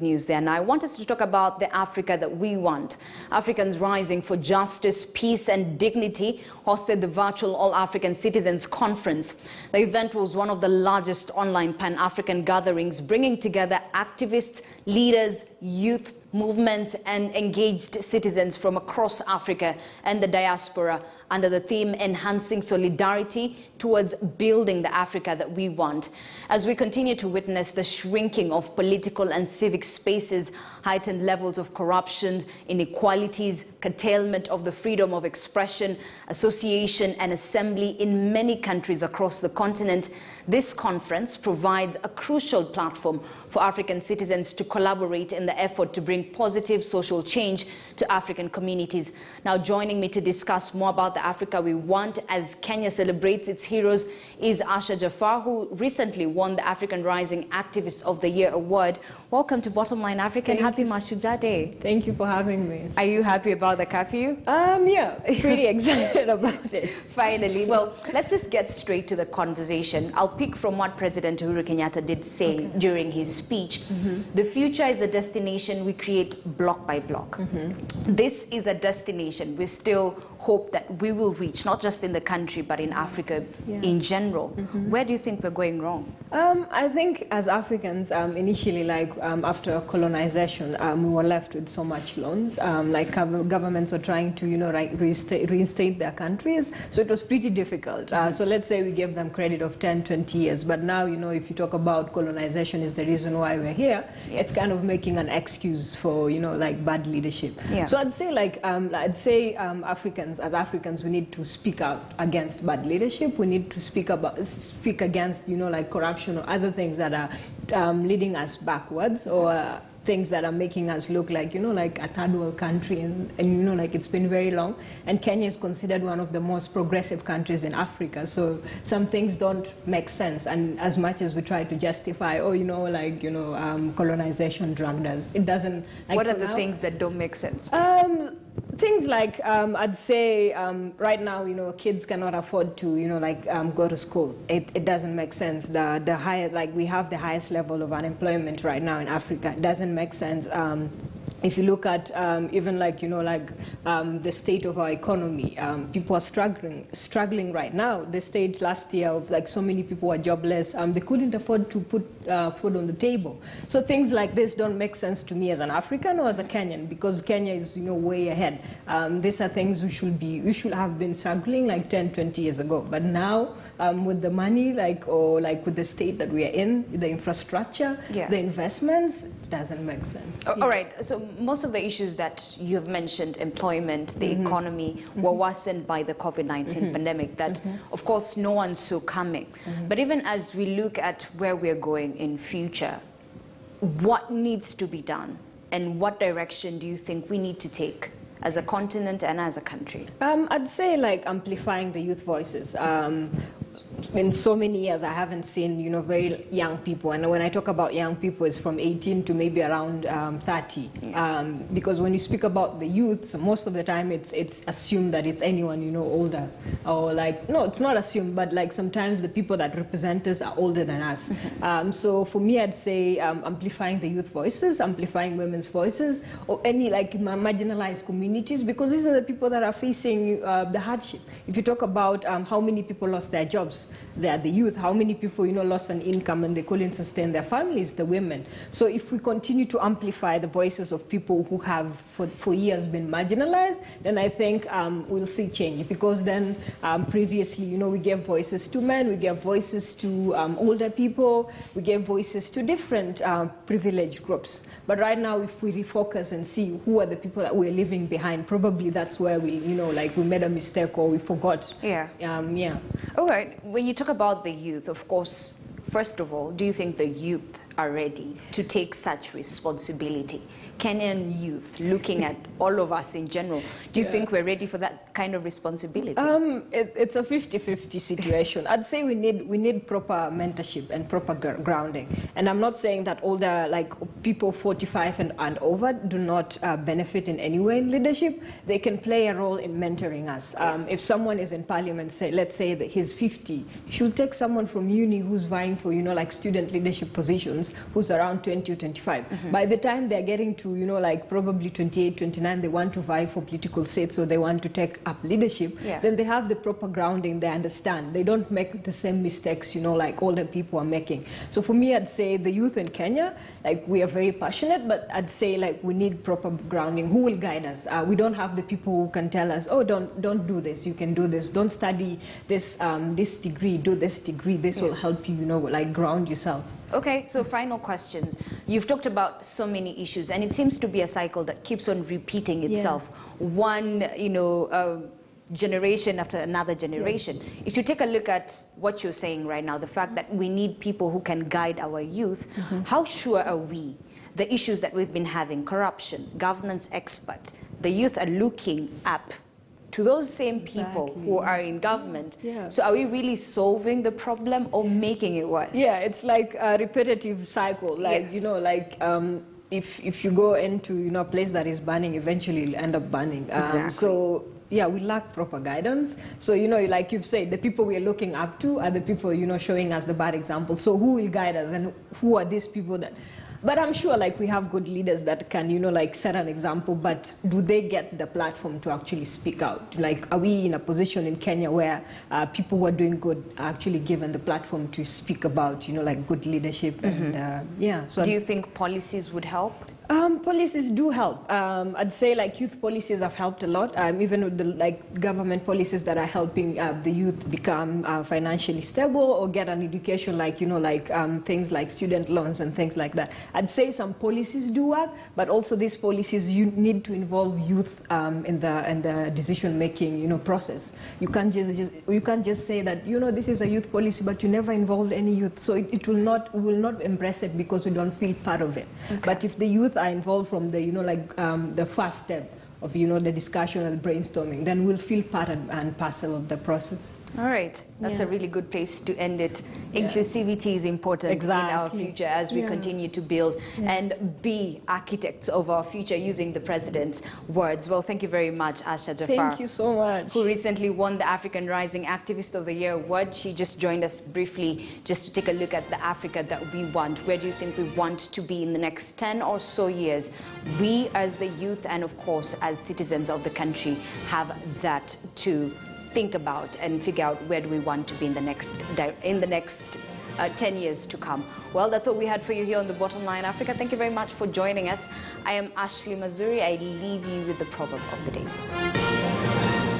News there. Now, I want us to talk about the Africa that we want. Africans Rising for Justice, Peace and Dignity hosted the virtual All-African Citizens Conference. The event was one of the largest online Pan-African gatherings, bringing together activists, leaders, youth movements and engaged citizens from across Africa and the diaspora under the theme Enhancing Solidarity towards Building the Africa that we want. As we continue to witness the shrinking of political and civic spaces, heightened levels of corruption, inequalities, curtailment of the freedom of expression, association and assembly in many countries across the continent, this conference provides a crucial platform for African citizens to collaborate in the effort to bring positive social change to African communities. Now, joining me to discuss more about the Africa we want as Kenya celebrates its heroes is Asha Jafar, who recently won the African Rising Activist of the Year award. Welcome to Bottomline Africa and happy Mashujaa Day. Thank you for having me. Are you happy about the curfew? Yeah, pretty excited about it. Finally. Well, let's just get straight to the conversation. I'll pick from what President Uhuru Kenyatta did say during his speech. The future is a destination we create block by block. This is a destination we still hope that we will reach, not just in the country, but in Africa in general. Where do you think we're going wrong? I think as Africans, initially, after colonization, we were left with so much loans. Governments were trying to, reinstate their countries. So it was pretty difficult. So let's say we gave them credit of 10, 20 years. But now, if you talk about colonization is the reason why we're here, it's kind of making an excuse for, bad leadership. So I'd say, as Africans, we need to speak out against bad leadership. We need to speak against, corruption or other things that are leading us backwards, or things that are making us look like, a third world country, and it's been very long. And Kenya is considered one of the most progressive countries in Africa. So some things don't make sense. And as much as we try to justify, colonization drugged us, it doesn't. What are the things that don't make sense? Things like, I'd say, right now, kids cannot afford to, go to school. It doesn't make sense. We have the highest level of unemployment right now in Africa. It doesn't make sense. If you look at even the state of our economy, people are struggling right now. The state last year of so many people were jobless. They couldn't afford to put food on the table. So things like this don't make sense to me as an African or as a Kenyan, because Kenya is way ahead. These are things we should have been struggling 10, 20 years ago. But now, with the money, with the state that we are in, the infrastructure, the investments, it doesn't make sense. All right. So most of the issues that you have mentioned, employment, the economy, were worsened by the COVID-19 pandemic that, of course, no one saw coming. But even as we look at where we're going in future, what needs to be done and what direction do you think we need to take as a continent and as a country? I'd say amplifying the youth voices. In so many years, I haven't seen, very young people. And when I talk about young people, it's from 18 to maybe around 30. Because when you speak about the youth, so most of the time it's assumed that it's anyone, older. Or no, it's not assumed, but sometimes the people that represent us are older than us. So for me, I'd say amplifying the youth voices, amplifying women's voices, or any marginalized communities, because these are the people that are facing the hardship. If you talk about how many people lost their jobs, they are the youth. How many people, lost an income and they couldn't sustain their families? The women. So if we continue to amplify the voices of people who have for years been marginalized, then I think we'll see change. Because then previously, we gave voices to men, we gave voices to older people, we gave voices to different privileged groups. But right now, if we refocus and see who are the people that we're leaving behind, probably that's where we, we made a mistake or we forgot. All right. When you talk about the youth, of course, first of all, do you think the youth are ready to take such responsibility? Kenyan youth, looking at all of us in general, do you think we're ready for that kind of responsibility? It's a 50-50 situation. I'd say we need proper mentorship and proper grounding. And I'm not saying that older, people 45 and over do not benefit in any way in leadership. They can play a role in mentoring us. If someone is in parliament, let's say that he's 50, you should take someone from uni who's vying for, student leadership position. generations who's around 20 or 25. By the time they're getting to, you know, like probably 28, 29, they want to vie for political seats, so they want to take up leadership, then they have the proper grounding, they understand. They don't make the same mistakes, you know, like older people are making. So for me, I'd say the youth in Kenya, like we are very passionate, but I'd say like we need proper grounding. Who will guide us? We don't have the people who can tell us, oh, don't do this, you can do this. Don't study this, this degree, do this degree. This will help you, you know, like ground yourself. Okay, so final questions. You've talked about so many issues, and it seems to be a cycle that keeps on repeating itself. One, you know, generation after another generation. If you take a look at what you're saying right now, the fact that we need people who can guide our youth, how sure are we the issues that we've been having, corruption, governance expert, the youth are looking up to those same people who are in government? So are we really solving the problem or making it worse? Yeah, it's like a repetitive cycle. Like, you know, like if you go into, you know, a place that is burning, eventually you'll end up burning. So yeah, we lack proper guidance. So, you know, like you've said, the people we are looking up to are the people, you know, showing us the bad example. So who will guide us, and who are these people that... But I'm sure like we have good leaders that can, you know, like set an example, but do they get the platform to actually speak out? Like, are we in a position in Kenya where people who are doing good are actually given the platform to speak about, you know, like good leadership? And yeah. So do you think policies would help? Policies do help. I'd say like youth policies have helped a lot, even with the like government policies that are helping the youth become financially stable or get an education, like, you know, like things like student loans and things like that. I'd say some policies do work, but also these policies, you need to involve youth in the decision-making, you know, process. You can't just say that, you know, this is a youth policy, but you never involved any youth. So we will not embrace it because we don't feel part of it. But if the youth are involved from the, you know, like the first step of, you know, the discussion and brainstorming, then we'll feel part and parcel of the process. All right, that's a really good place to end it. Inclusivity is important in our future as we continue to build and be architects of our future, using the president's words. Well, thank you very much, Asha Jafar. Thank you so much. Who recently won the African Rising Activist of the Year award. She just joined us briefly just to take a look at the Africa that we want. Where do you think we want to be in the next 10 or so years? We as the youth and of course as citizens of the country have that to think about and figure out where do we want to be in the next 10 years to come. Well, that's all we had for you here on the Bottomline Africa. Thank you very much for joining us. I am Ashley Mazuri. I leave you with the proverb of the day.